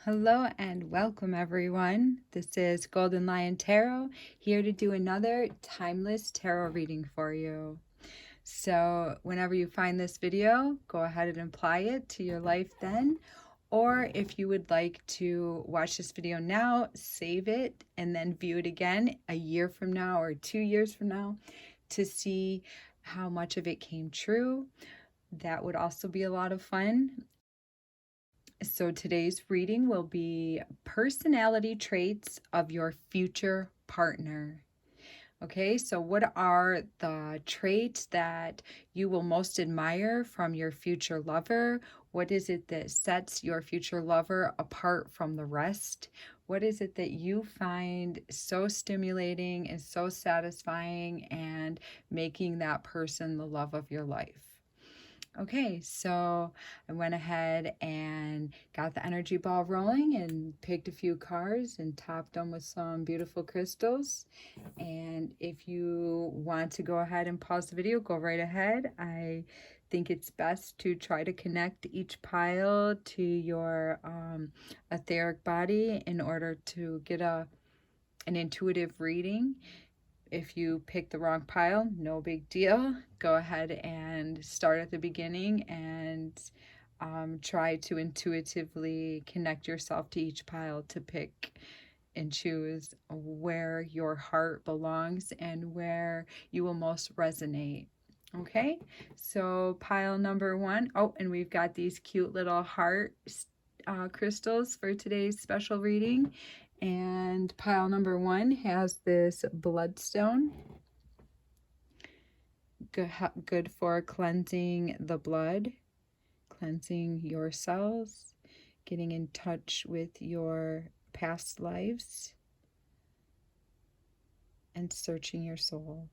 Hello and welcome everyone. This is Golden Lion Tarot, here to do another timeless tarot reading for you. So whenever you find this video, go ahead and apply it to your life then. Or if you would like to watch this video now, save it and then view it again a year from now or 2 years from now to see how much of it came true. That would also be a lot of fun. So today's reading will be personality traits of your future partner. Okay, so what are the traits that you will most admire from your future lover? What is it that sets your future lover apart from the rest? What is it that you find so stimulating and so satisfying and making that person the love of your life? Okay, so I went ahead and got the energy ball rolling and picked a few cards and topped them with some beautiful crystals. And if you want to go ahead and pause the video, go right ahead. I think it's best to try to connect each pile to your etheric body in order to get an intuitive reading. If you pick the wrong pile, no big deal. Go ahead and start at the beginning and try to intuitively connect yourself to each pile to pick and choose where your heart belongs and where you will most resonate. Okay, so pile number 1. Oh, and we've got these cute little heart crystals for today's special reading. And pile number 1 has this bloodstone, good for cleansing the blood, cleansing your cells, getting in touch with your past lives, and searching your soul.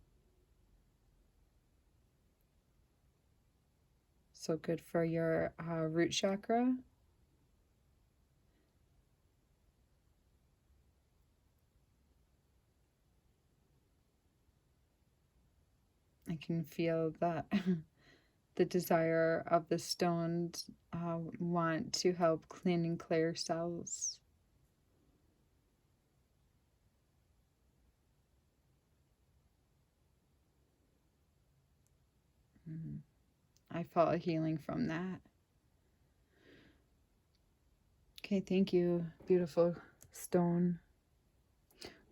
So good for your root chakra. I can feel that the desire of the stones want to help clean and clear cells. I felt a healing from that. Okay, thank you, beautiful stone.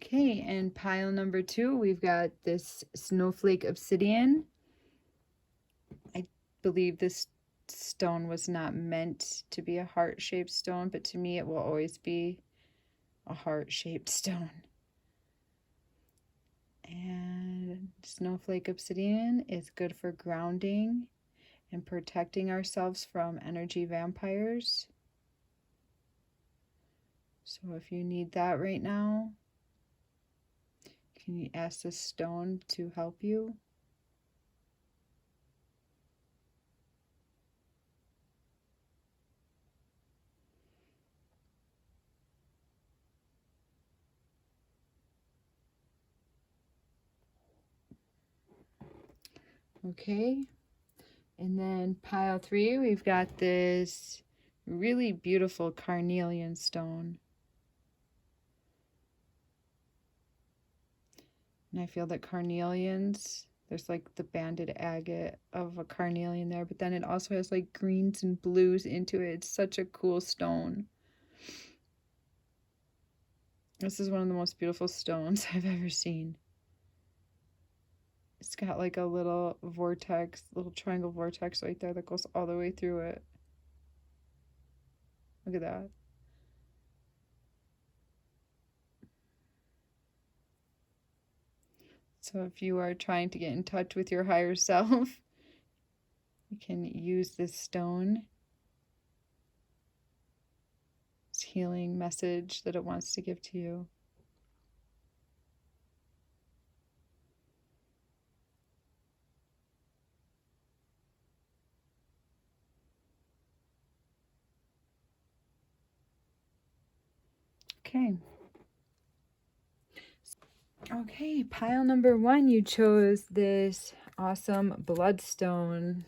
Okay, and pile number 2, we've got this snowflake obsidian. I believe this stone was not meant to be a heart-shaped stone, but to me it will always be a heart-shaped stone. And snowflake obsidian is good for grounding and protecting ourselves from energy vampires. So if you need that right now, can you ask the stone to help you? Okay, and then pile 3, we've got this really beautiful carnelian stone. And I feel that carnelians, there's like the banded agate of a carnelian there, but then it also has like greens and blues into it. It's such a cool stone. This is one of the most beautiful stones I've ever seen. It's got like a little vortex, little triangle vortex right there that goes all the way through it. Look at that. So if you are trying to get in touch with your higher self, you can use this stone. This healing message that it wants to give to you. Okay. Okay, pile number 1, you chose this awesome bloodstone.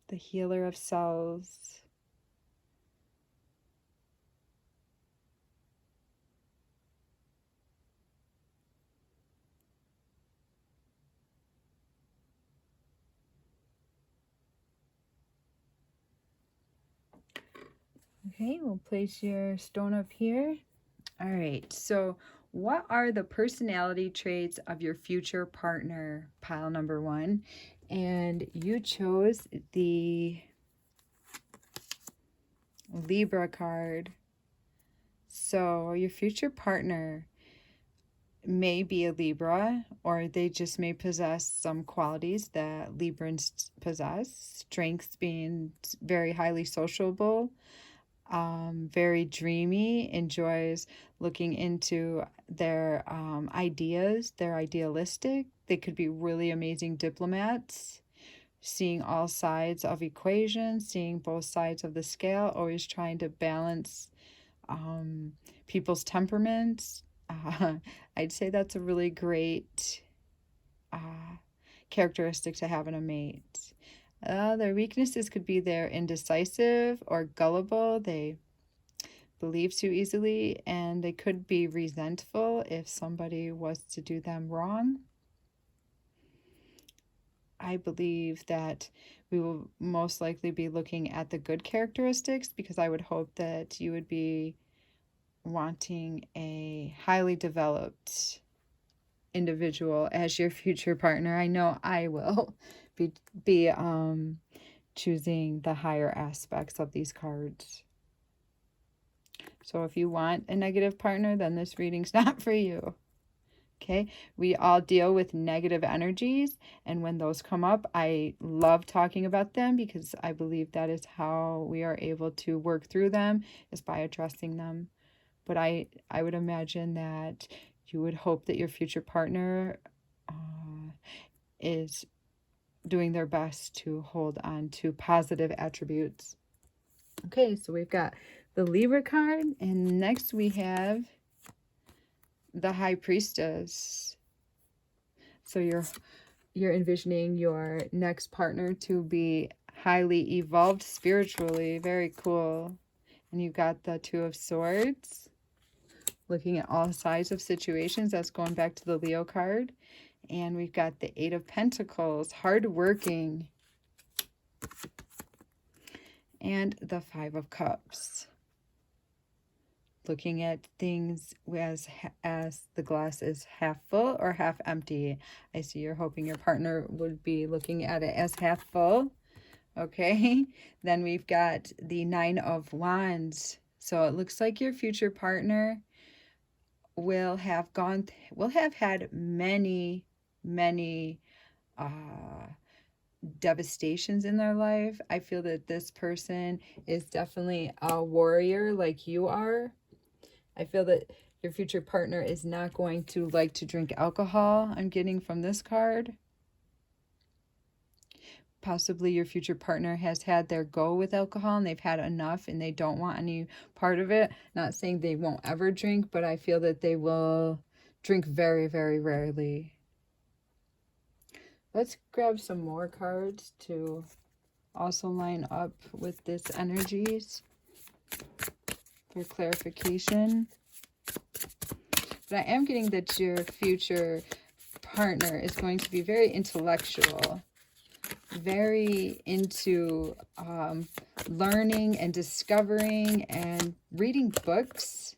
The healer of cells. Okay, we'll place your stone up here. All right, so what are the personality traits of your future partner? Pile number 1. And you chose the Libra card. So your future partner may be a Libra, or they just may possess some qualities that Librans possess. Strengths being very highly sociable, very dreamy, enjoys looking into their ideas. They're idealistic. They could be really amazing diplomats, seeing all sides of equations, seeing both sides of the scale, always trying to balance people's temperaments. I'd say that's a really great characteristic to have in a mate. Their weaknesses could be they're indecisive or gullible. They believe too easily, and they could be resentful if somebody was to do them wrong. I believe that we will most likely be looking at the good characteristics, because I would hope that you would be wanting a highly developed individual as your future partner. I know I will be choosing the higher aspects of these cards. So if you want a negative partner, then this reading's not for you. Okay, we all deal with negative energies, and when those come up, I love talking about them, because I believe that is how we are able to work through them, is by addressing them. But I would imagine that you would hope that your future partner is doing their best to hold on to positive attributes. Okay, so we've got the Libra card, and next we have the High Priestess. So you're envisioning your next partner to be highly evolved spiritually. Very cool. And you've got the Two of Swords, looking at all sides of situations. That's going back to the Leo card. And we've got the Eight of Pentacles, hardworking. And the Five of Cups, looking at things as the glass is half full or half empty. I see you're hoping your partner would be looking at it as half full. Okay, then we've got the Nine of Wands. So it looks like your future partner will have had many devastations in their life. I feel that this person is definitely a warrior like you are. I feel that your future partner is not going to like to drink alcohol, I'm getting from this card. Possibly your future partner has had their go with alcohol and they've had enough and they don't want any part of it. Not saying they won't ever drink, but I feel that they will drink very, very rarely. Let's grab some more cards to also line up with this energies for clarification. But I am getting that your future partner is going to be very intellectual, very into learning and discovering and reading books.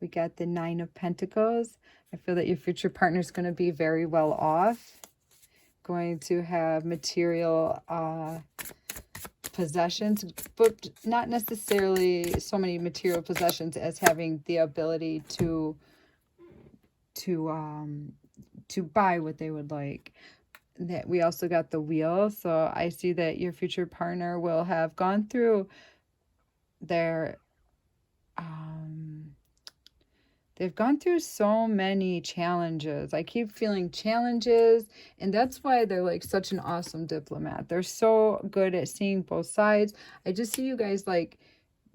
We got the Nine of Pentacles. I feel that your future partner is going to be very well off, going to have material possessions, but not necessarily so many material possessions as having the ability to buy what they would like. That we also got the Wheel, so I see that your future partner will have gone through their they've gone through so many challenges. I keep feeling challenges, and that's why they're like such an awesome diplomat. They're so good at seeing both sides. I just see you guys like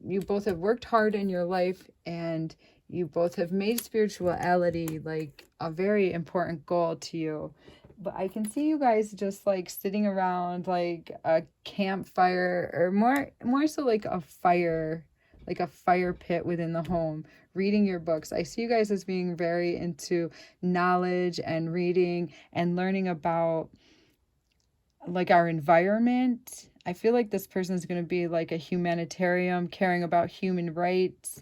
you both have worked hard in your life, and you both have made spirituality like a very important goal to you. But I can see you guys just like sitting around like a campfire, or more so like a fire pit within the home, reading your books. I see you guys as being very into knowledge and reading and learning about like our environment. I feel like this person is going to be like a humanitarian, caring about human rights,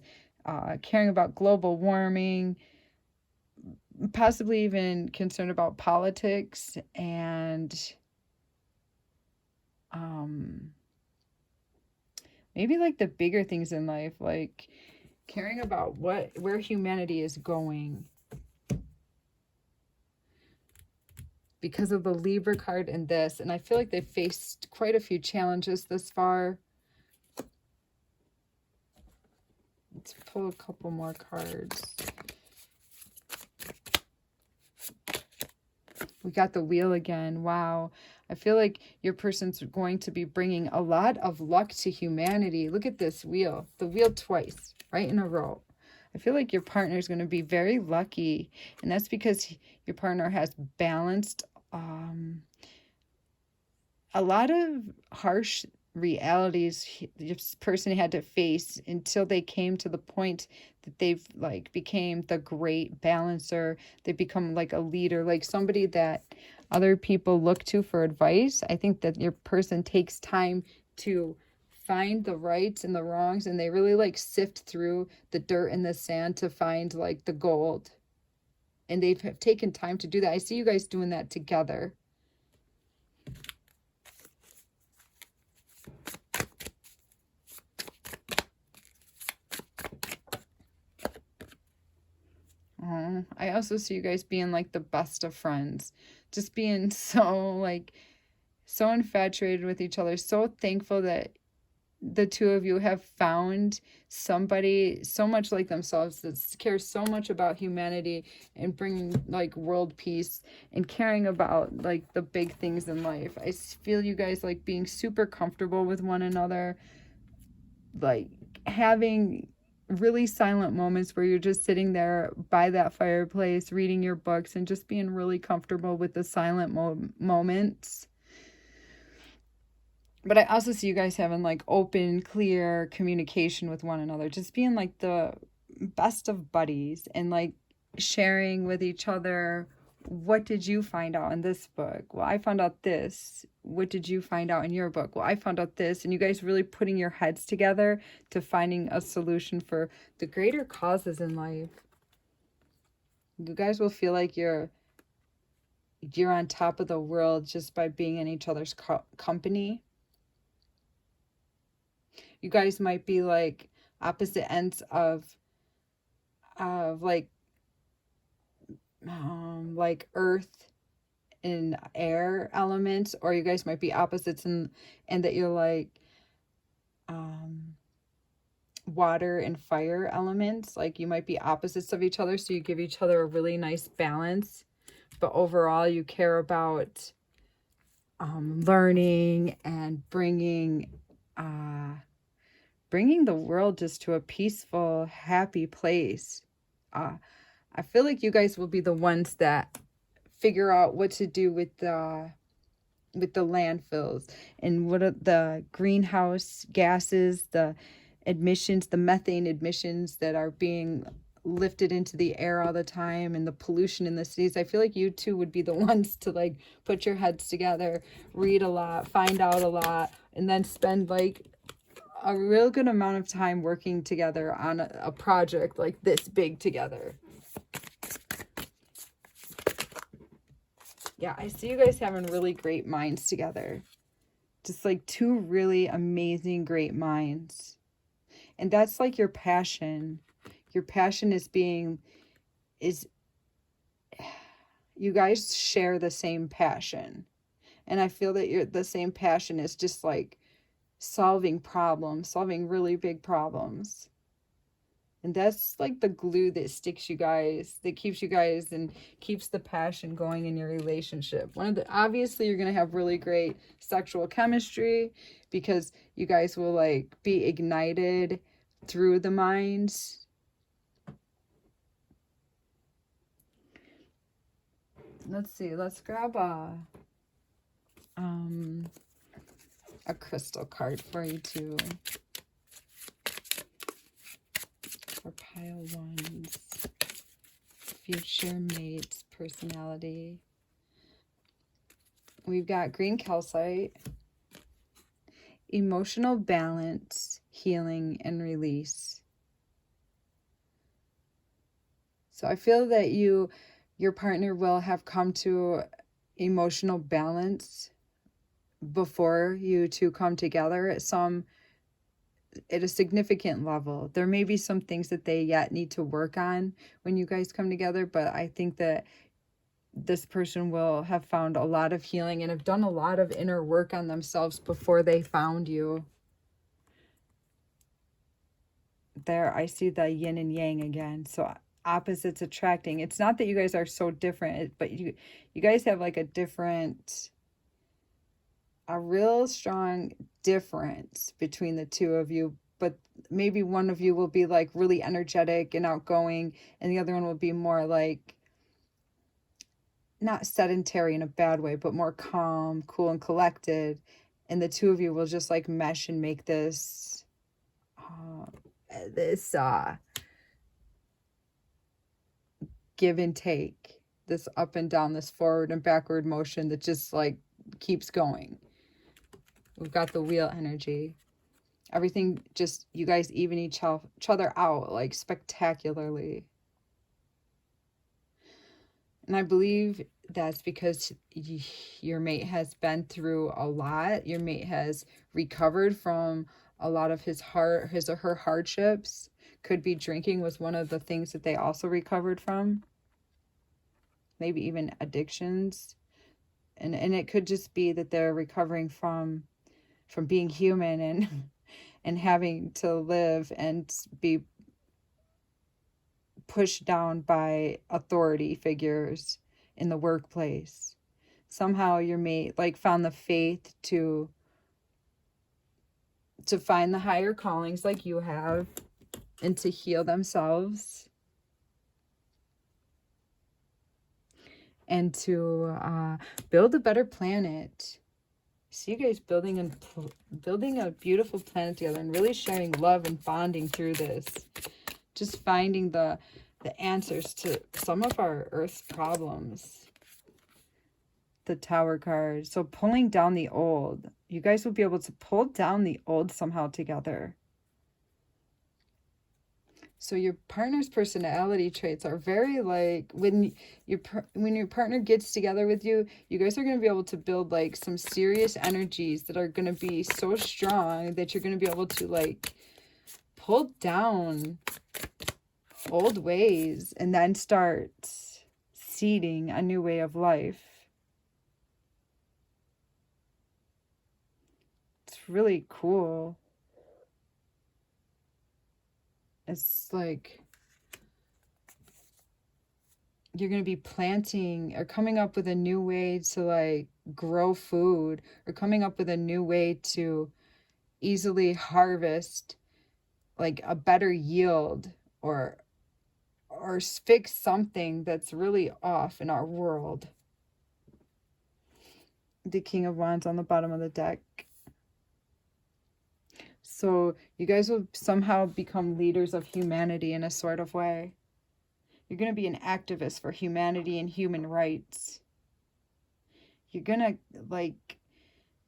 caring about global warming, possibly even concerned about politics, and maybe like the bigger things in life, like caring about where humanity is going. Because of the Libra card in this, and I feel like they've faced quite a few challenges this far. Let's pull a couple more cards. We got the wheel again. Wow. I feel like your person's going to be bringing a lot of luck to humanity. Look at this wheel. The wheel twice, right in a row. I feel like your partner is going to be very lucky. And that's because your partner has balanced a lot of harsh realities this person had to face until they came to the point that they've like became the great balancer. They become like a leader, like somebody that other people look to for advice. I think that your person takes time to find the rights and the wrongs, and they really like sift through the dirt and the sand to find like the gold, and they've taken time to do that. I see you guys doing that together. I also see you guys being like the best of friends, just being so infatuated with each other, so thankful that the two of you have found somebody so much like themselves that cares so much about humanity and bringing like world peace and caring about like the big things in life. I feel you guys like being super comfortable with one another, like having really silent moments where you're just sitting there by that fireplace reading your books and just being really comfortable with the silent moments. But I also see you guys having like open, clear communication with one another, just being like the best of buddies and like sharing with each other. What did you find out in this book? Well, I found out this. What did you find out in your book? Well, I found out this. And you guys really putting your heads together to finding a solution for the greater causes in life. You guys will feel like you're on top of the world just by being in each other's company. You guys might be like opposite ends of like earth and air elements, or you guys might be opposites and that you're like water and fire elements. Like you might be opposites of each other, so you give each other a really nice balance, but overall you care about learning and bringing the world just to a peaceful, happy place. I feel like you guys will be the ones that figure out what to do with the landfills and what are the greenhouse gases, the emissions, the methane emissions that are being lifted into the air all the time, and the pollution in the cities. I feel like you two would be the ones to like put your heads together, read a lot, find out a lot, and then spend like a real good amount of time working together on a project like this big together. Yeah, I see you guys having really great minds together. Just like two really amazing, great minds. And that's like your passion. Your passion is you guys share the same passion. And I feel that the same passion is just like solving problems, solving really big problems. And that's like the glue that sticks you guys, that keeps you guys and keeps the passion going in your relationship. Obviously you're going to have really great sexual chemistry because you guys will like be ignited through the minds. Let's see, let's grab a crystal card for you too. For pile ones, future mates, personality. We've got green calcite, emotional balance, healing, and release. So I feel that your partner will have come to emotional balance before you two come together at a significant level. There may be some things that they yet need to work on when you guys come together, but I think that this person will have found a lot of healing and have done a lot of inner work on themselves before they found you. There, I see the yin and yang again. So opposites attracting. It's not that you guys are so different, but you guys have like a real strong difference between the two of you. But maybe one of you will be like really energetic and outgoing, and the other one will be more like, not sedentary in a bad way, but more calm, cool, and collected. And the two of you will just like mesh and make this give and take, this up and down, this forward and backward motion that just like keeps going. We've got the wheel energy. Everything just, you guys even each other out like spectacularly. And I believe that's because your mate has been through a lot. Your mate has recovered from a lot of his or her hardships. Could be drinking was one of the things that they also recovered from. Maybe even addictions. And it could just be that they're recovering from being human and having to live and be pushed down by authority figures in the workplace. Somehow your mate like found the faith to find the higher callings like you have and to heal themselves and to build a better planet. See you guys building a beautiful planet together and really sharing love and bonding through this. Just finding the answers to some of our Earth's problems. The Tower card. So pulling down the old. You guys will be able to pull down the old somehow together. So your partner's personality traits are very like, when your partner gets together with you, you guys are going to be able to build like some serious energies that are going to be so strong that you're going to be able to like pull down old ways and then start seeding a new way of life. It's really cool. It's like you're going to be planting or coming up with a new way to like grow food, or coming up with a new way to easily harvest like a better yield, or fix something that's really off in our world. The King of Wands on the bottom of the deck. So you guys will somehow become leaders of humanity in a sort of way. You're going to be an activist for humanity and human rights. You're going to like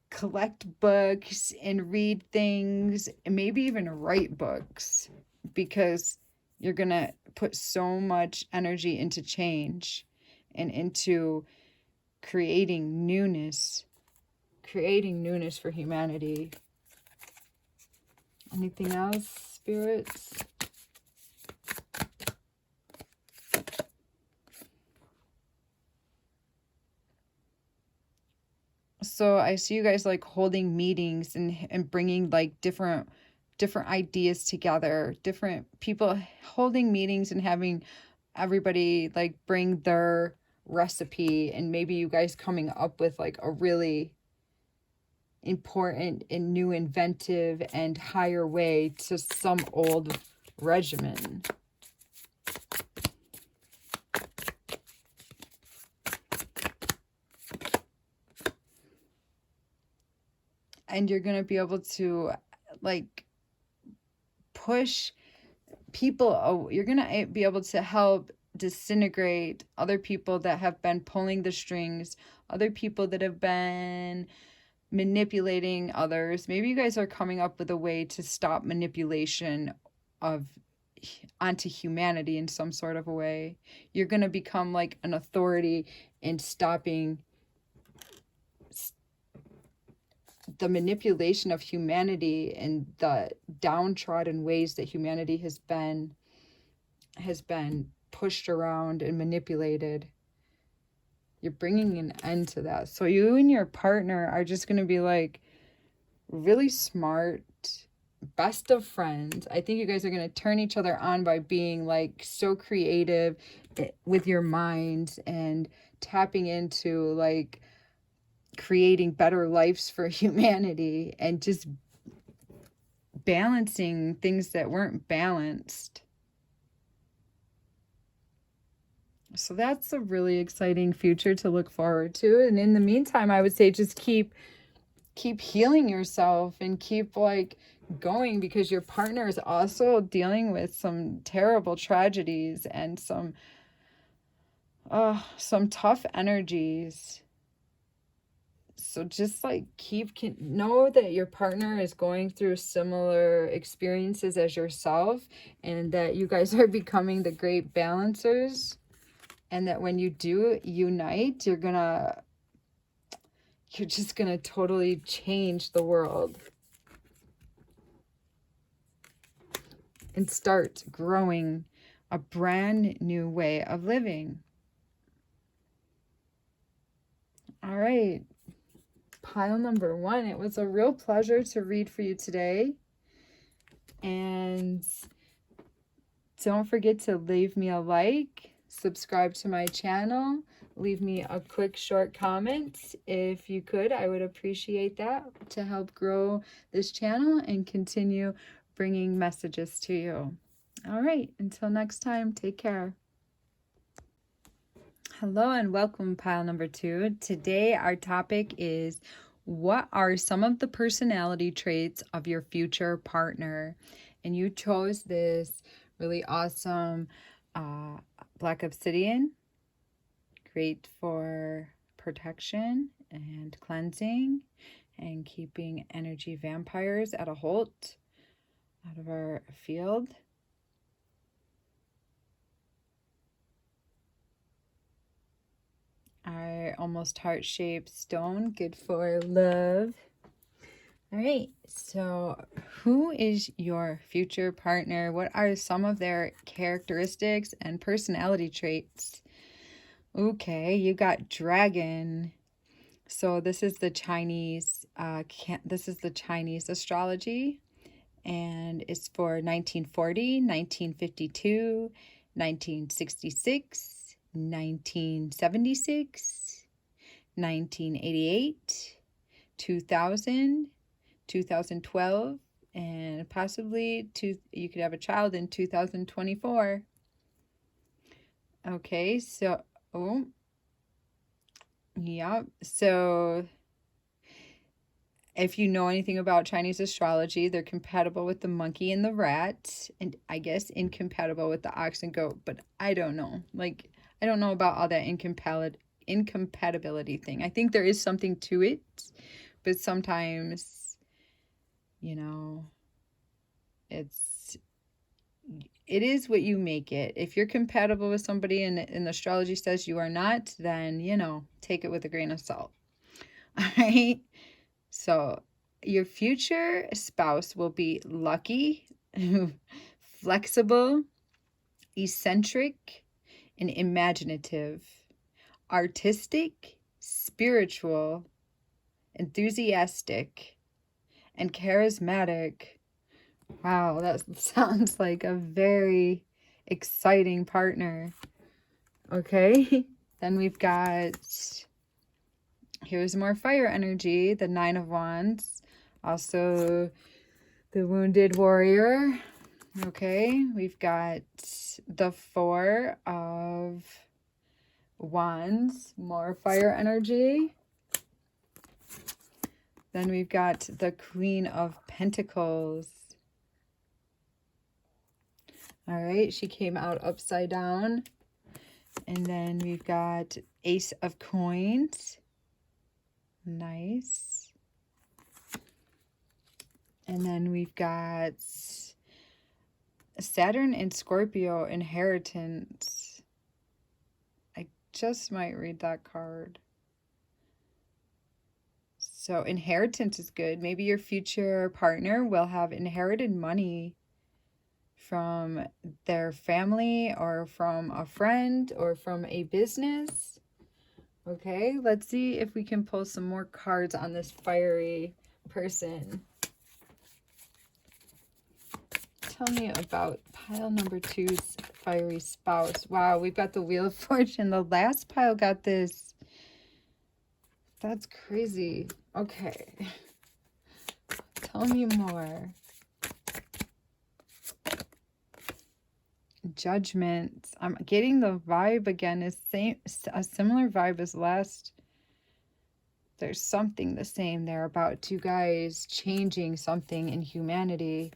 collect books and read things and maybe even write books, because you're going to put so much energy into change and into creating newness for humanity. Anything else, spirits? So I see you guys like holding meetings and bringing like different ideas together, different people holding meetings and having everybody like bring their recipe, and maybe you guys coming up with like a really important and new, inventive and higher way to some old regimen. And you're going to be able to like push people. You're going to be able to help disintegrate other people that have been pulling the strings, other people that have been manipulating others. Maybe you guys are coming up with a way to stop manipulation of onto humanity in some sort of a way. You're going to become like an authority in stopping the manipulation of humanity and the downtrodden ways that humanity has been pushed around and manipulated. You're bringing an end to that. So you and your partner are just going to be like really smart, best of friends. I think you guys are going to turn each other on by being like so creative with your minds and tapping into like creating better lives for humanity and just balancing things that weren't balanced. So that's a really exciting future to look forward to. And in the meantime, I would say just keep healing yourself and keep like going, because your partner is also dealing with some terrible tragedies and some tough energies. So just like know that your partner is going through similar experiences as yourself, and that you guys are becoming the great balancers, and that when you do unite, you're just gonna totally change the world and start growing a brand new way of living. All right, pile number 1. It was a real pleasure to read for you today. And don't forget to leave me a like, subscribe to my channel, leave me a quick short comment if you could. I would appreciate that to help grow this channel and continue bringing messages to you. All right, until next time, take care. Hello and welcome, pile number 2. Today our topic is, what are some of the personality traits of your future partner? And you chose this really awesome black obsidian, great for protection and cleansing and keeping energy vampires at a halt out of our field. Our almost heart-shaped stone, good for love. All right, so who is your future partner? What are some of their characteristics and personality traits? Okay, you got dragon. So this is the Chinese astrology, and it's for 1940, 1952, 1966, 1976, 1988, 2000, 2012, and possibly you could have a child in 2024. Okay, so yeah, so if you know anything about Chinese astrology, they're compatible with the monkey and the rat, and I guess incompatible with the ox and goat, but I don't know. Like, I don't know about all that incompatibility thing. I think there is something to it, but sometimes, you know, it is what you make it. If you're compatible with somebody and the astrology says you are not, then, take it with a grain of salt. All right? So your future spouse will be lucky, flexible, eccentric, and imaginative, artistic, spiritual, enthusiastic, and charismatic. Wow, that sounds like a very exciting partner. Okay, then we've got, here's more fire energy, the 9 of Wands, also the wounded warrior. Okay, we've got the 4 of Wands, more fire energy. Then we've got the Queen of Pentacles. All right, she came out upside down. And then we've got Ace of Coins. Nice. And then we've got Saturn and Scorpio, inheritance. I just might read that card. So inheritance is good. Maybe your future partner will have inherited money from their family or from a friend or from a business. Okay, let's see if we can pull some more cards on this fiery person. Tell me about pile number 2's fiery spouse. Wow, we've got the Wheel of Fortune. The last pile got this. That's crazy. Okay. Tell me more. Judgment. I'm getting the vibe again. Is a similar vibe as last. There's something the same there about you guys changing something in humanity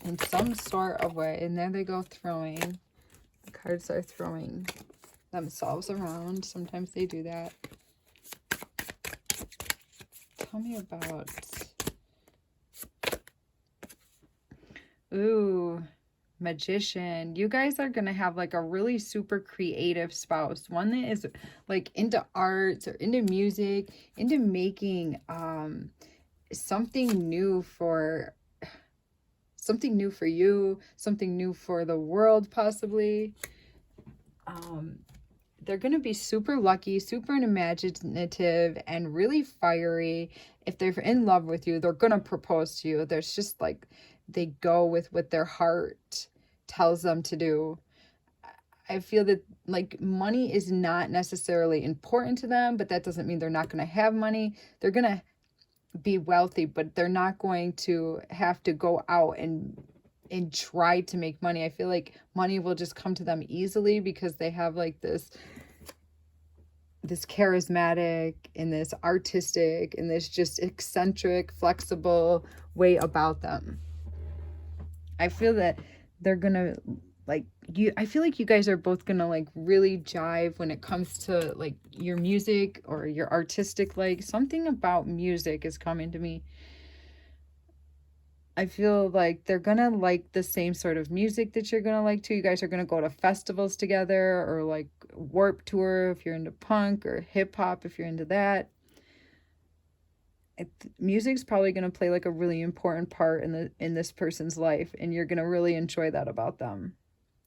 in some sort of way. And there they go throwing. The cards are throwing themselves around. Sometimes they do that. Tell me about... Ooh, Magician. You guys are gonna have like a really super creative spouse. One that is like into arts or into music, into making something new for you, something new for the world possibly. They're going to be super lucky, super imaginative, and really fiery. If they're in love with you, they're going to propose to you. There's just like, they go with what their heart tells them to do. I feel that like money is not necessarily important to them, but that doesn't mean they're not going to have money. They're going to be wealthy, but they're not going to have to go out and try to make money. I feel like money will just come to them easily because they have like this charismatic and this artistic and this just eccentric, flexible way about them. I feel that they're gonna like you. I feel like you guys are both gonna like really jive when it comes to like your music or your artistic, like something about music is coming to me. I feel like they're gonna like the same sort of music that you're gonna like too. You guys are gonna go to festivals together or like Warp Tour if you're into punk, or hip hop if you're into that. Music's probably gonna play like a really important part in this person's life, and you're gonna really enjoy that about them.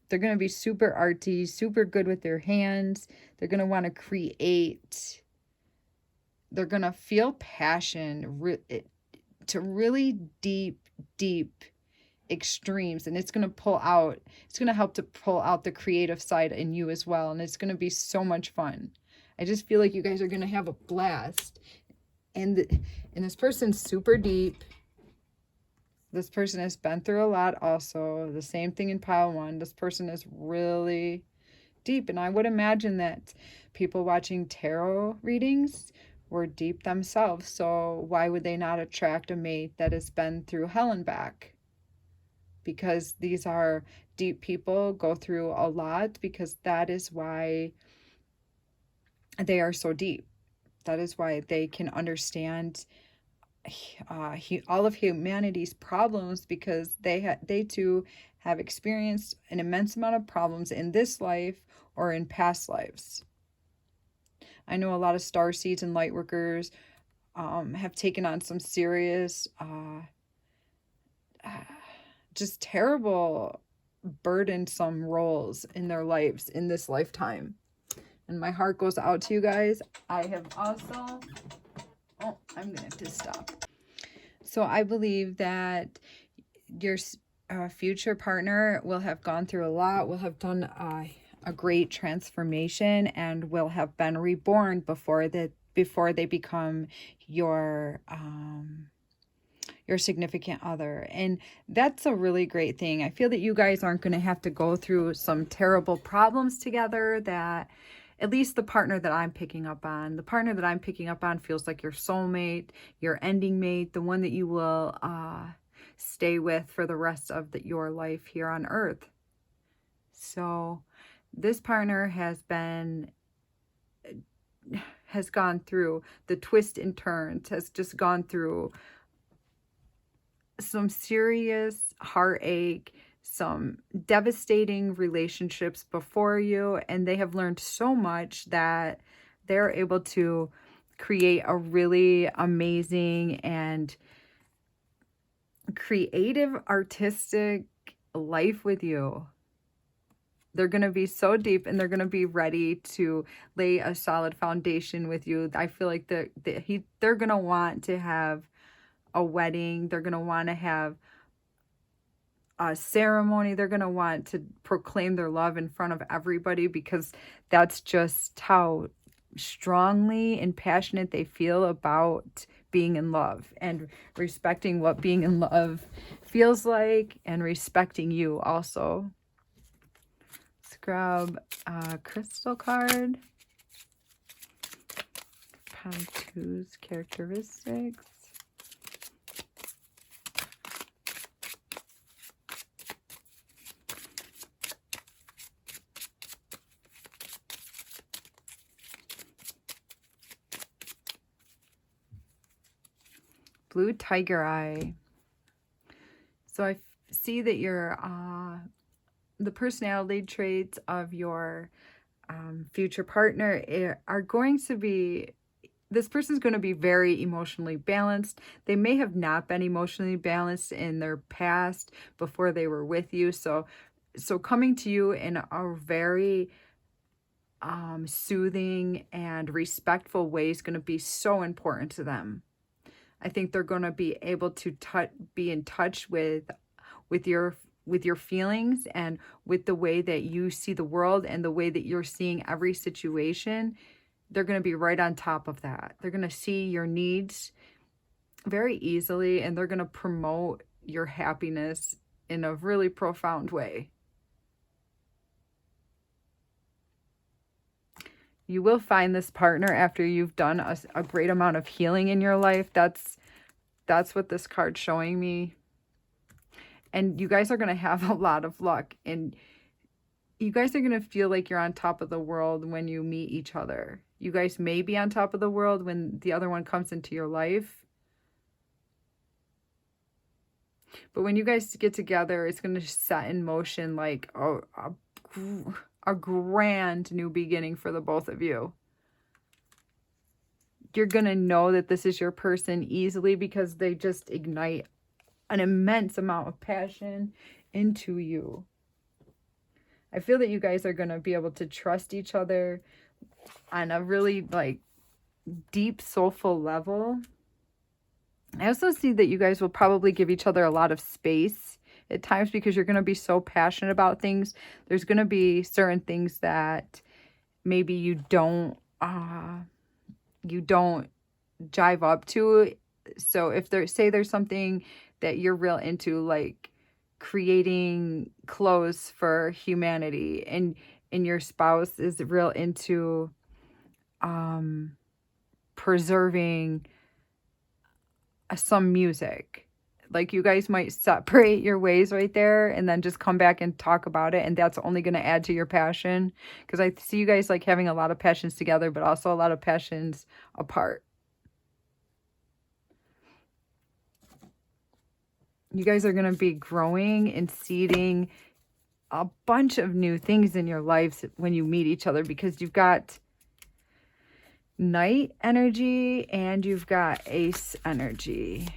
They're gonna be super arty, super good with their hands. They're gonna want to create. They're gonna feel passion to really deep extremes, and it's going to help to pull out the creative side in you as well, and it's going to be so much fun. I just feel like you guys are going to have a blast. And this person's super deep. This person has been through a lot also. The same thing in pile 1. This person is really deep, and I would imagine that people watching tarot readings were deep themselves, so why would they not attract a mate that has been through hell and back? Because these are deep people, go through a lot, because that is why they are so deep. That is why they can understand all of humanity's problems, because they too have experienced an immense amount of problems in this life or in past lives. I know a lot of star seeds and light workers have taken on some serious, just terrible, burdensome roles in their lives in this lifetime. And my heart goes out to you guys. I have also... Oh, I'm going to have to stop. So I believe that your future partner will have gone through a lot, will have done a great transformation, and will have been reborn before they become your significant other. And that's a really great thing. I feel that you guys aren't going to have to go through some terrible problems together. That at least the partner that I'm picking up on feels like your soulmate, your ending mate, the one that you will stay with for the rest of your life here on earth. So this partner has has gone through the twists and turns, has just gone through some serious heartache, some devastating relationships before you, and they have learned so much that they're able to create a really amazing and creative, artistic life with you. They're going to be so deep, and they're going to be ready to lay a solid foundation with you. I feel like they're going to want to have a wedding. They're going to want to have a ceremony. They're going to want to proclaim their love in front of everybody, because that's just how strongly and passionate they feel about being in love and respecting what being in love feels like, and respecting you also. Let's grab a crystal card. Pantu's characteristics. Blue tiger eye. So I see that your the personality traits of your future partner are going to be, this person's going to be very emotionally balanced. They may have not been emotionally balanced in their past before they were with you. So coming to you in a very soothing and respectful way is going to be so important to them. I think they're going to be able to be in touch with your feelings, and with the way that you see the world and the way that you're seeing every situation. They're going to be right on top of that. They're going to see your needs very easily, and they're going to promote your happiness in a really profound way. You will find this partner after you've done a great amount of healing in your life. That's what this card's showing me. And you guys are going to have a lot of luck. And you guys are going to feel like you're on top of the world when you meet each other. You guys may be on top of the world when the other one comes into your life. But when you guys get together, it's going to set in motion like a grand new beginning for the both of you. You're going to know that this is your person easily, because they just ignite an immense amount of passion into you. I feel that you guys are going to be able to trust each other on a really deep, soulful level. I also see that you guys will probably give each other a lot of space at times, because you're going to be so passionate about things. There's going to be certain things that maybe you don't jive up to. So if there's something that you're real into, like creating clothes for humanity, and your spouse is real into preserving some music, like you guys might separate your ways right there, and then just come back and talk about it, and that's only going to add to your passion, because I see you guys having a lot of passions together, but also a lot of passions apart. You guys are going to be growing and seeding a bunch of new things in your lives when you meet each other, because you've got Knight energy and you've got Ace energy.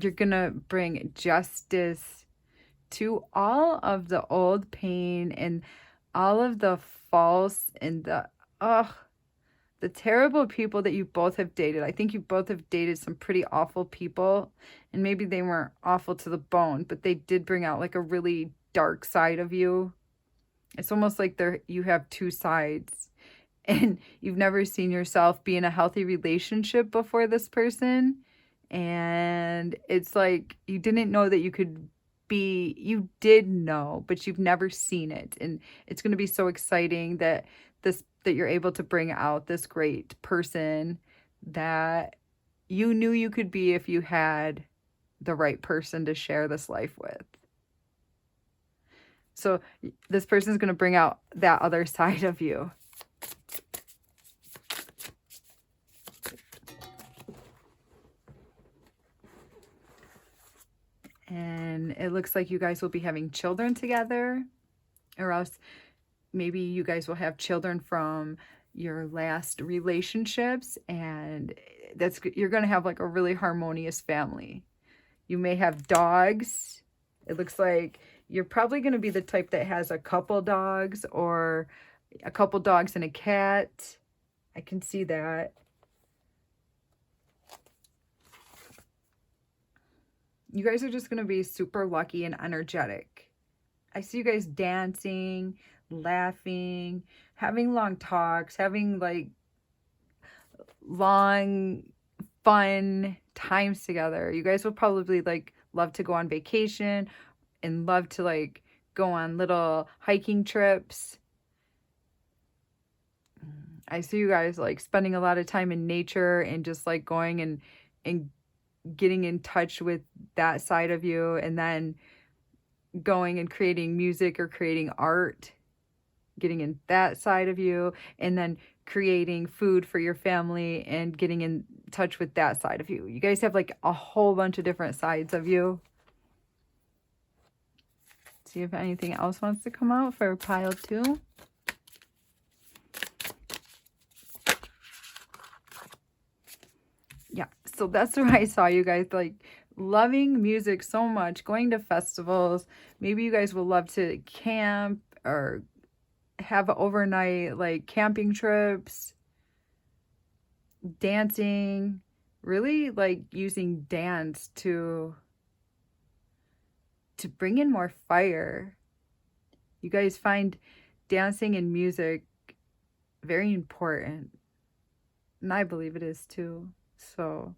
You're going to bring justice to all of the old pain and all of the false and the terrible people that you both have dated. I think you both have dated some pretty awful people, and maybe they weren't awful to the bone, but they did bring out a really dark side of you. It's almost like you have two sides, and you've never seen yourself be in a healthy relationship before this person. And it's like you didn't know that you could be, you did know, but you've never seen it. And it's going to be so exciting that you're able to bring out this great person that you knew you could be if you had the right person to share this life with. So this person is going to bring out that other side of you. looks like you guys will be having children together, or else maybe you guys will have children from your last relationships, and you're going to have like a really harmonious family. You may have dogs. It looks like you're probably going to be the type that has a couple dogs, or a couple dogs and a cat. I can see that. You guys are just going to be super lucky and energetic. I see you guys dancing, laughing, having long talks, having like long, fun times together. You guys will probably like love to go on vacation and love to like go on little hiking trips. I see you guys like spending a lot of time in nature and just like going and getting in touch with that side of you, and then going and creating music or creating art, getting in that side of you, and then creating food for your family and getting in touch with that side of you. You guys have like a whole bunch of different sides of you. See if anything else wants to come out for pile 2. Yeah, so that's where I saw you guys like loving music so much, going to festivals. Maybe you guys will love to camp or have overnight like camping trips, dancing, really like using dance to bring in more fire. You guys find dancing and music very important, and I believe it is too. So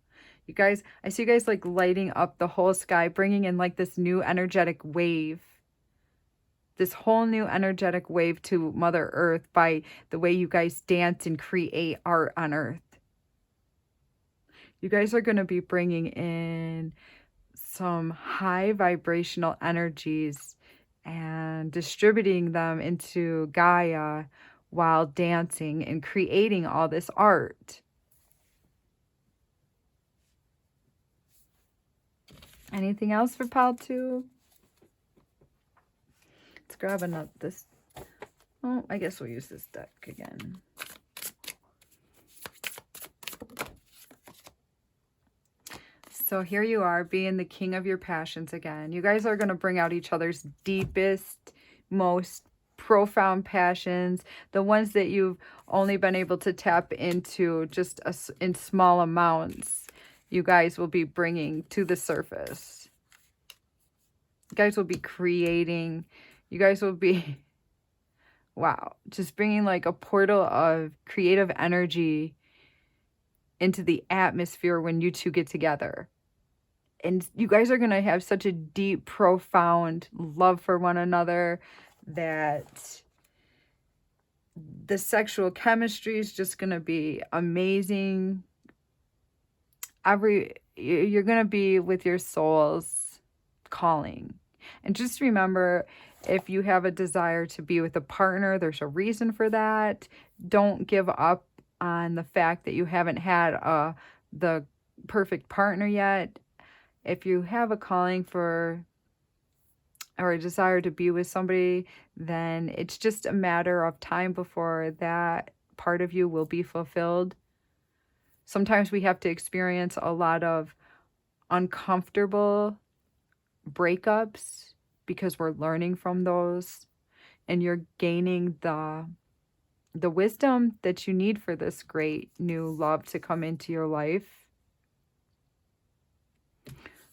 you guys, I see you guys like lighting up the whole sky, bringing in like this new energetic wave, this whole new energetic wave to Mother Earth by the way you guys dance and create art on Earth. You guys are going to be bringing in some high vibrational energies and distributing them into Gaia while dancing and creating all this art. Anything else for pile 2? Let's grab this. Oh, I guess we'll use this deck again. So here you are, being the king of your passions again. You guys are going to bring out each other's deepest, most profound passions, the ones that you've only been able to tap into just in small amounts. You guys will be bringing to the surface. You guys will be creating. You guys will be, wow, just bringing like a portal of creative energy into the atmosphere when you two get together. And you guys are going to have such a deep, profound love for one another that the sexual chemistry is just going to be amazing. You're going to be with your soul's calling. And just remember, if you have a desire to be with a partner, there's a reason for that. Don't give up on the fact that you haven't had the perfect partner yet. If you have a calling for or a desire to be with somebody, then it's just a matter of time before that part of you will be fulfilled. Sometimes we have to experience a lot of uncomfortable breakups because we're learning from those, and you're gaining the wisdom that you need for this great new love to come into your life.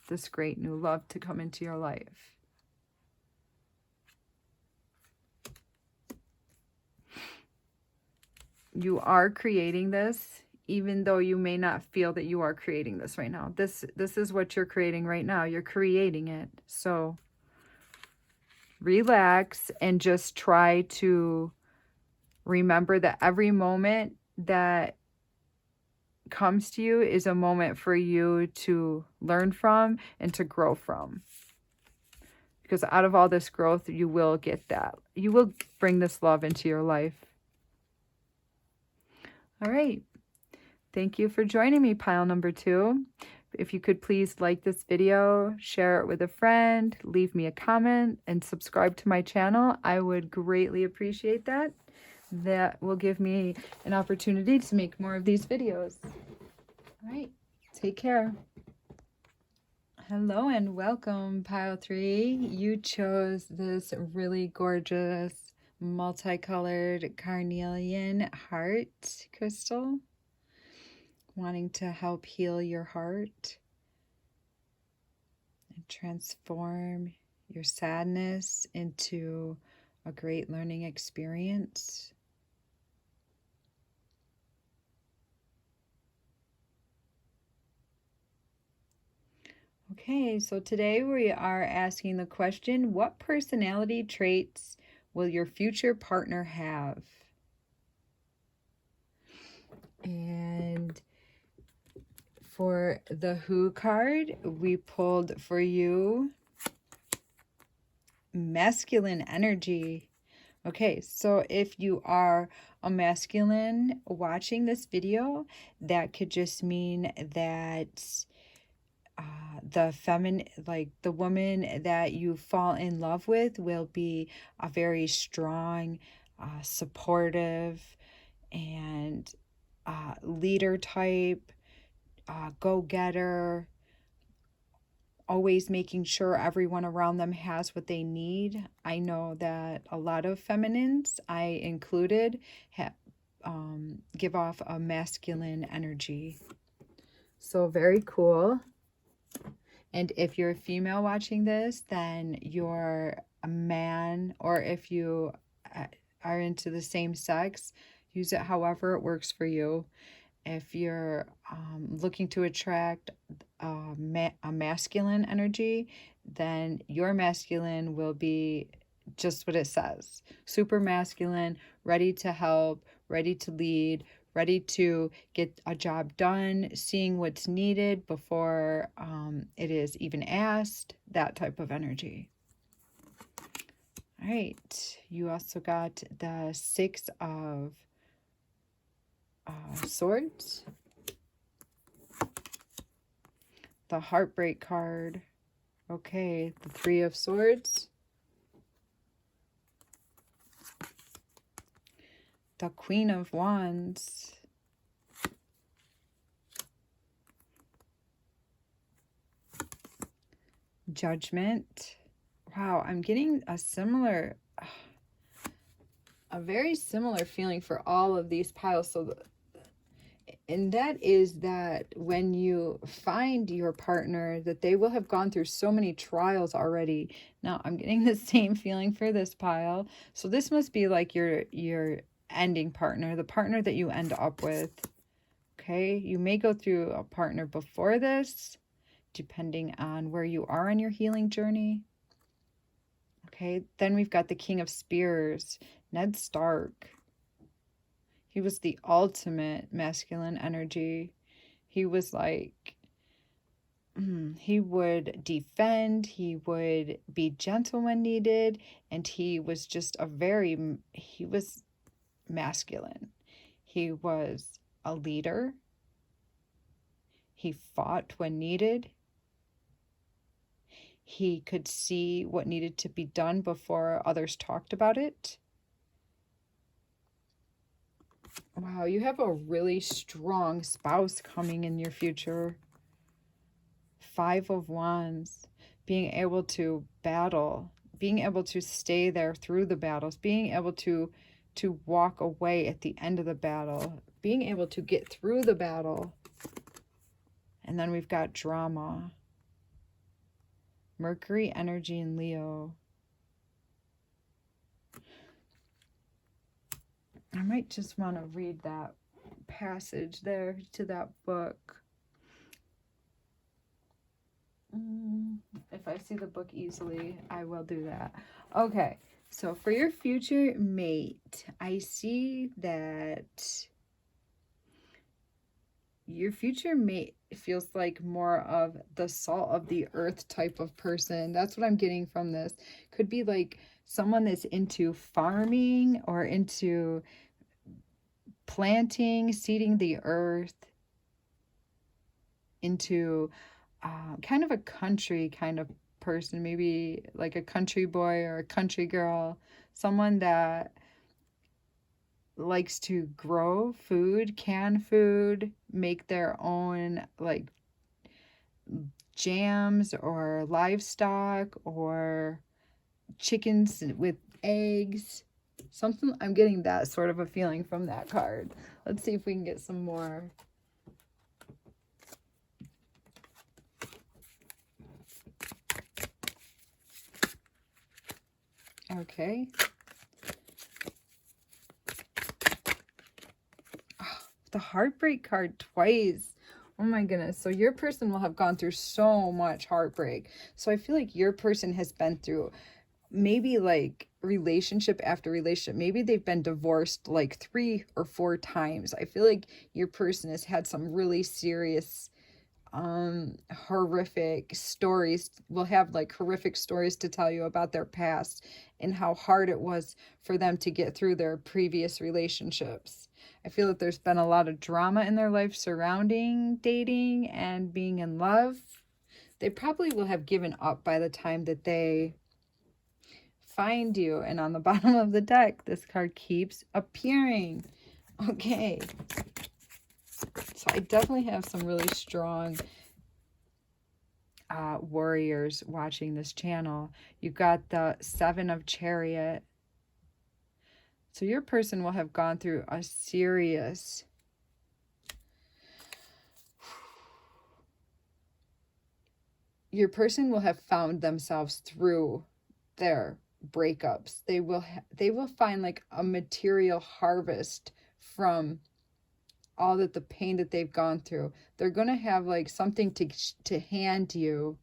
This great new love to come into your life. You are creating this, even though you may not feel that you are creating this right now. This is what you're creating right now. You're creating it. So relax and just try to remember that every moment that comes to you is a moment for you to learn from and to grow from. Because out of all this growth, you will get that. You will bring this love into your life. All right. Thank you for joining me, pile number 2. If you could please like this video, share it with a friend, leave me a comment, and subscribe to my channel, I would greatly appreciate that. That will give me an opportunity to make more of these videos. All right, take care. Hello and welcome, Pile 3. You chose this really gorgeous multicolored carnelian heart crystal, wanting to help heal your heart and transform your sadness into a great learning experience. Okay, so today we are asking the question, what personality traits will your future partner have? And for the Who card, we pulled for you masculine energy. Okay, so if you are a masculine watching this video, that could just mean that the feminine, like the woman that you fall in love with, will be a very strong, supportive, and leader type, go-getter, always making sure everyone around them has what they need. I know that a lot of feminines, I included, give off a masculine energy. So very cool. And if you're a female watching this, then you're a man, or if you are into the same sex, use it however it works for you. If you're looking to attract a masculine energy, then your masculine will be just what it says. Super masculine, ready to help, ready to lead, ready to get a job done, seeing what's needed before it is even asked, that type of energy. All right, you also got the Six of Swords, the Heartbreak card, okay, the Three of Swords, the Queen of Wands, Judgment. Wow, I'm getting a very similar feeling for all of these piles. So and that is that when you find your partner, that they will have gone through so many trials already. Now I'm getting the same feeling for this pile. So this must be like your ending partner, the partner that you end up with. Okay, you may go through a partner before this, depending on where you are on your healing journey. Okay, then we've got the King of Spears, Ned Stark. He was the ultimate masculine energy. He was like, he would defend, he would be gentle when needed, and he was just he was masculine. He was a leader. He fought when needed. He could see what needed to be done before others talked about it. Wow, you have a really strong spouse coming in your future. Five of Wands, being able to battle, being able to stay there through the battles, being able to walk away at the end of the battle, being able to get through the battle. And then we've got drama. Mercury energy in Leo. I might just want to read that passage there to that book. If I see the book easily, I will do that. Okay, so for your future mate, I see that your future mate feels like more of the salt of the earth type of person. That's what I'm getting from this. Could be like someone that's into farming or into planting, seeding the earth, into kind of a country kind of person, maybe like a country boy or a country girl, someone that likes to grow food, can food, make their own like jams or livestock or chickens with eggs. Something, I'm getting that sort of a feeling from that card. Let's see if we can get some more. Okay. Oh, the heartbreak card twice. Oh my goodness. So your person will have gone through so much heartbreak. So I feel like your person has been through maybe like relationship after relationship. Maybe they've been divorced like 3 or 4 times. I feel like your person has had some really serious horrific stories, will have like horrific stories to tell you about their past and how hard it was for them to get through their previous relationships. I feel that there's been a lot of drama in their life surrounding dating and being in love. They probably will have given up by the time that they find you. And on the bottom of the deck, this card keeps appearing. Okay. So I definitely have some really strong warriors watching this channel. You got the 7 of Chariot. So your person will have gone through a serious your person will have found themselves through their breakups. They will find like a material harvest from all that the pain that they've gone through. They're going to have like something to hand you.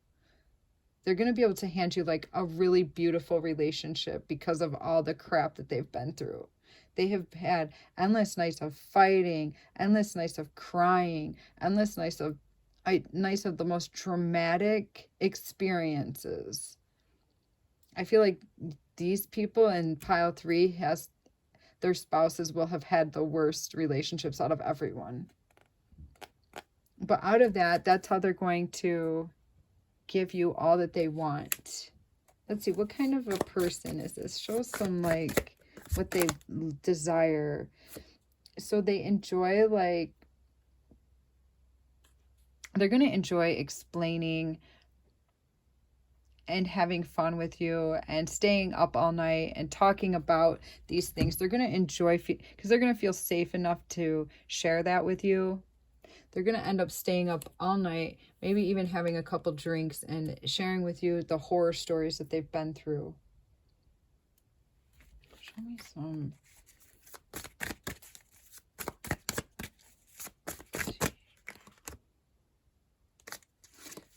They're going to be able to hand you like a really beautiful relationship because of all the crap that they've been through. They have had endless nights of fighting, endless nights of crying, endless nights of the most traumatic experiences. I feel like these people in pile 3 has their spouses will have had the worst relationships out of everyone. But out of that, that's how they're going to give you all that they want. Let's see, what kind of a person is this? Show some like what they desire. So they enjoy like, they're going to enjoy explaining and having fun with you and staying up all night and talking about these things. They're going to enjoy because they're going to feel safe enough to share that with you. They're going to end up staying up all night, maybe even having a couple drinks and sharing with you the horror stories that they've been through. Show me some.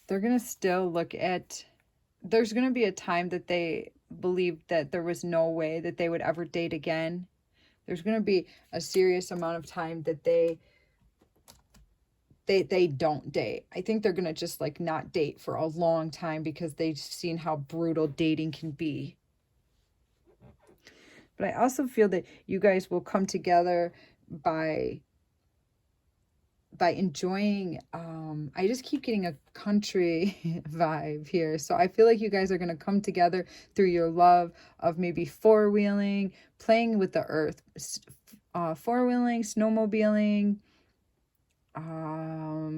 They're going to still look at, there's going to be a time that they believe that there was no way that they would ever date again. There's going to be a serious amount of time that they don't date. I think they're going to just like not date for a long time because they've seen how brutal dating can be. But I also feel that you guys will come together by enjoying, I just keep getting a country vibe here. So I feel like you guys are going to come together through your love of maybe four-wheeling, playing with the earth, four-wheeling, snowmobiling,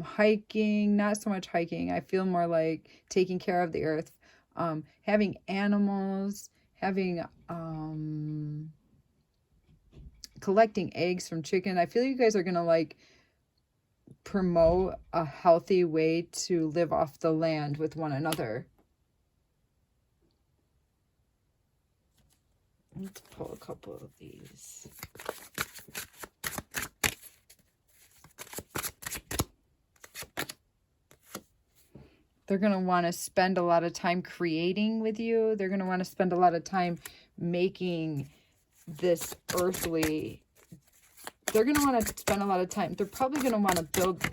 hiking. Not so much hiking. I feel more like taking care of the earth, having animals, having collecting eggs from chicken. I feel you guys are gonna like promote a healthy way to live off the land with one another. Let's pull a couple of these. They're going to want to spend a lot of time creating with you. They're going to want to spend a lot of time making this earthly. They're going to want to spend a lot of time. They're probably going to want to build.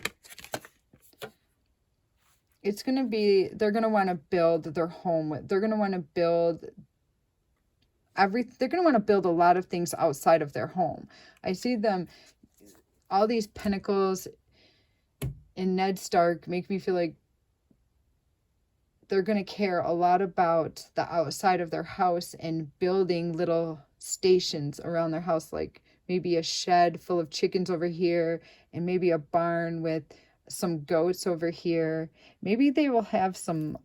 It's going to be, they're going to want to build their home. They're going to want to build they're going to want to build a lot of things outside of their home. I see them, all these pentacles. and Ned Stark make me feel like they're going to care a lot about the outside of their house and building little stations around their house, like maybe a shed full of chickens over here and maybe a barn with some goats over here. Maybe they will have some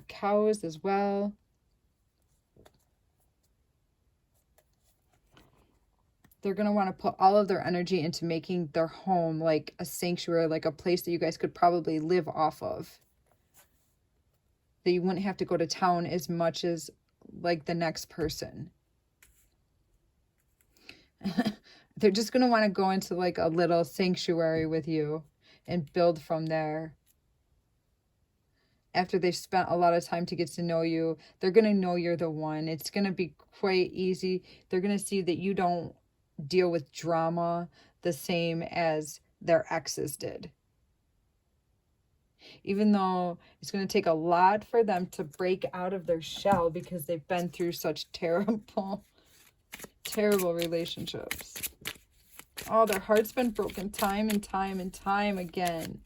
cows as well. They're going to want to put all of their energy into making their home like a sanctuary, like a place that you guys could probably live off of, that you wouldn't have to go to town as much as like the next person. They're just going to want to go into like a little sanctuary with you and build from there. After they've spent a lot of time to get to know you, they're going to know you're the one. It's going to be quite easy. They're going to see that you don't deal with drama the same as their exes did. Even though it's going to take a lot for them to break out of their shell because they've been through such terrible relationships. Oh, their heart's been broken time and time and time again.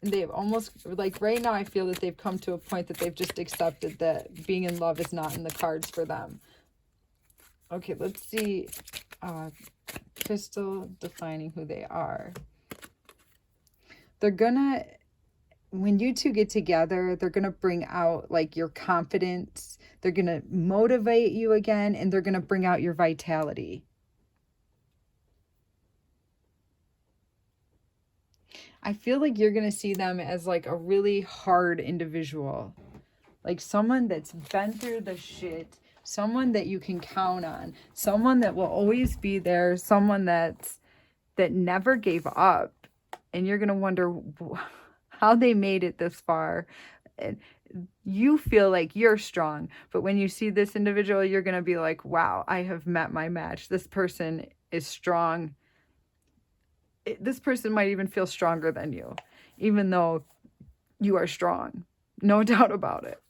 And they've almost, like right now, I feel that they've come to a point that they've just accepted that being in love is not in the cards for them. Okay, let's see. Crystal defining who they are. They're gonna, when you two get together, they're gonna bring out like your confidence. They're gonna motivate you again, and they're gonna bring out your vitality. I feel like you're going to see them as like a really hard individual. Like someone that's been through the shit. Someone that you can count on. Someone that will always be there. Someone that never gave up. And you're going to wonder how they made it this far. And you feel like you're strong. But when you see this individual, you're going to be like, wow, I have met my match. This person is strong. This person might even feel stronger than you, even though you are strong. No doubt about it.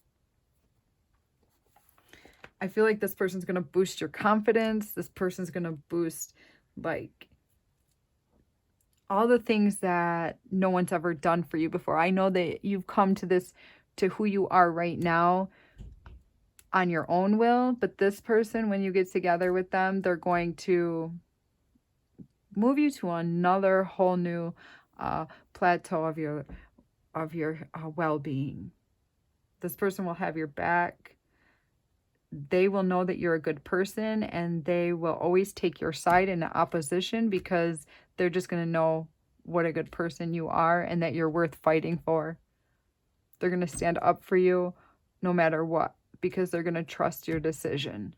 I feel like this person's going to boost your confidence. This person's going to boost like all the things that no one's ever done for you before. I know that you've come to who you are right now on your own will, but this person, when you get together with them, they're going to move you to another whole new plateau of your well-being. This person will have your back. They will know that you're a good person, and they will always take your side in opposition because they're just going to know what a good person you are and that you're worth fighting for. They're going to stand up for you no matter what because they're going to trust your decision.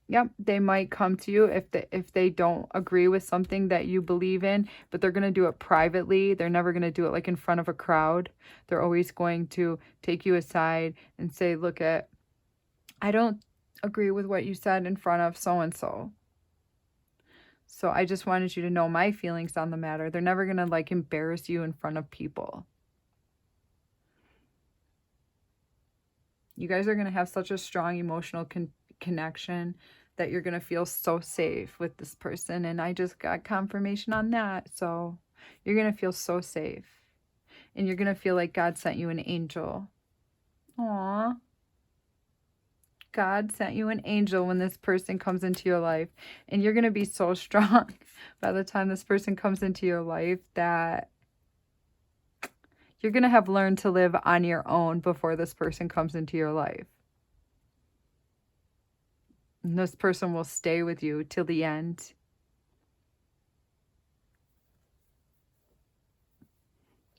Yep, they might come to you if they don't agree with something that you believe in, but they're going to do it privately. They're never going to do it like in front of a crowd. They're always going to take you aside and say, look, I don't agree with what you said in front of so-and-so. So I just wanted you to know my feelings on the matter. They're never going to like embarrass you in front of people. You guys are going to have such a strong emotional connection that you're going to feel so safe with this person. And I just got confirmation on that. So you're going to feel so safe. And you're going to feel like God sent you an angel. Aww. God sent you an angel when this person comes into your life. And you're going to be so strong by the time this person comes into your life that you're going to have learned to live on your own before this person comes into your life. And this person will stay with you till the end.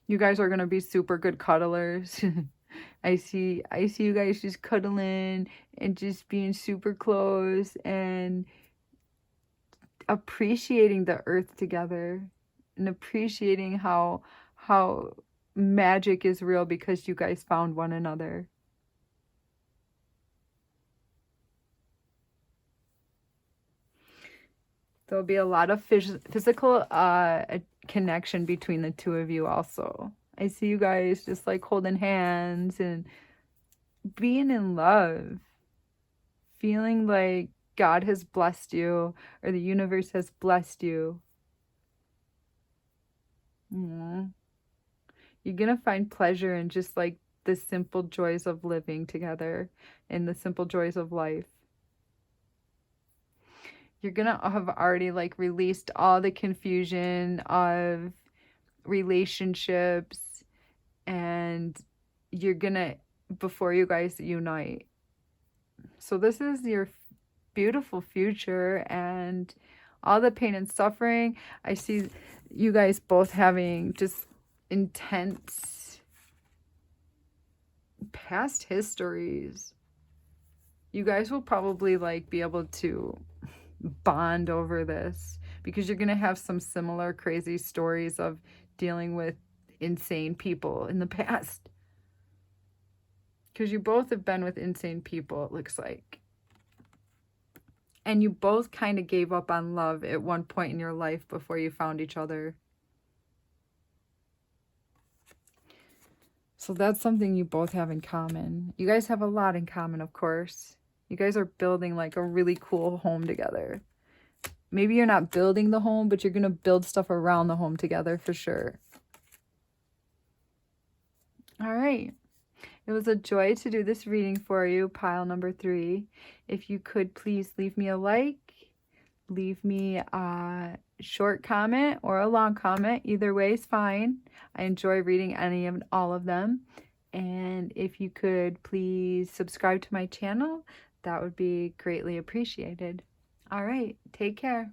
You guys are going to be super good cuddlers. I see you guys just cuddling and just being super close and appreciating the earth together and appreciating how magic is real because you guys found one another. There'll be a lot of physical connection between the two of you also. I see you guys just like holding hands and being in love. Feeling like God has blessed you or the universe has blessed you. Aww. You're gonna find pleasure in just like the simple joys of living together and the simple joys of life. You're gonna have already like released all the confusion of relationships, and you're gonna, before you guys unite. So this is your beautiful future, and all the pain and suffering. I see you guys both having just intense past histories. You guys will probably like be able to bond over this because you're going to have some similar crazy stories of dealing with insane people in the past. Because you both have been with insane people, it looks like. And you both kind of gave up on love at one point in your life before you found each other. So that's something you both have in common. You guys have a lot in common, of course. You guys are building like a really cool home together. Maybe you're not building the home, but you're going to build stuff around the home together for sure. All right. It was a joy to do this reading for you, pile number 3. If you could please leave me a like, leave me a short comment or a long comment. Either way is fine. I enjoy reading any and all of them. And if you could please subscribe to my channel, that would be greatly appreciated. All right, take care.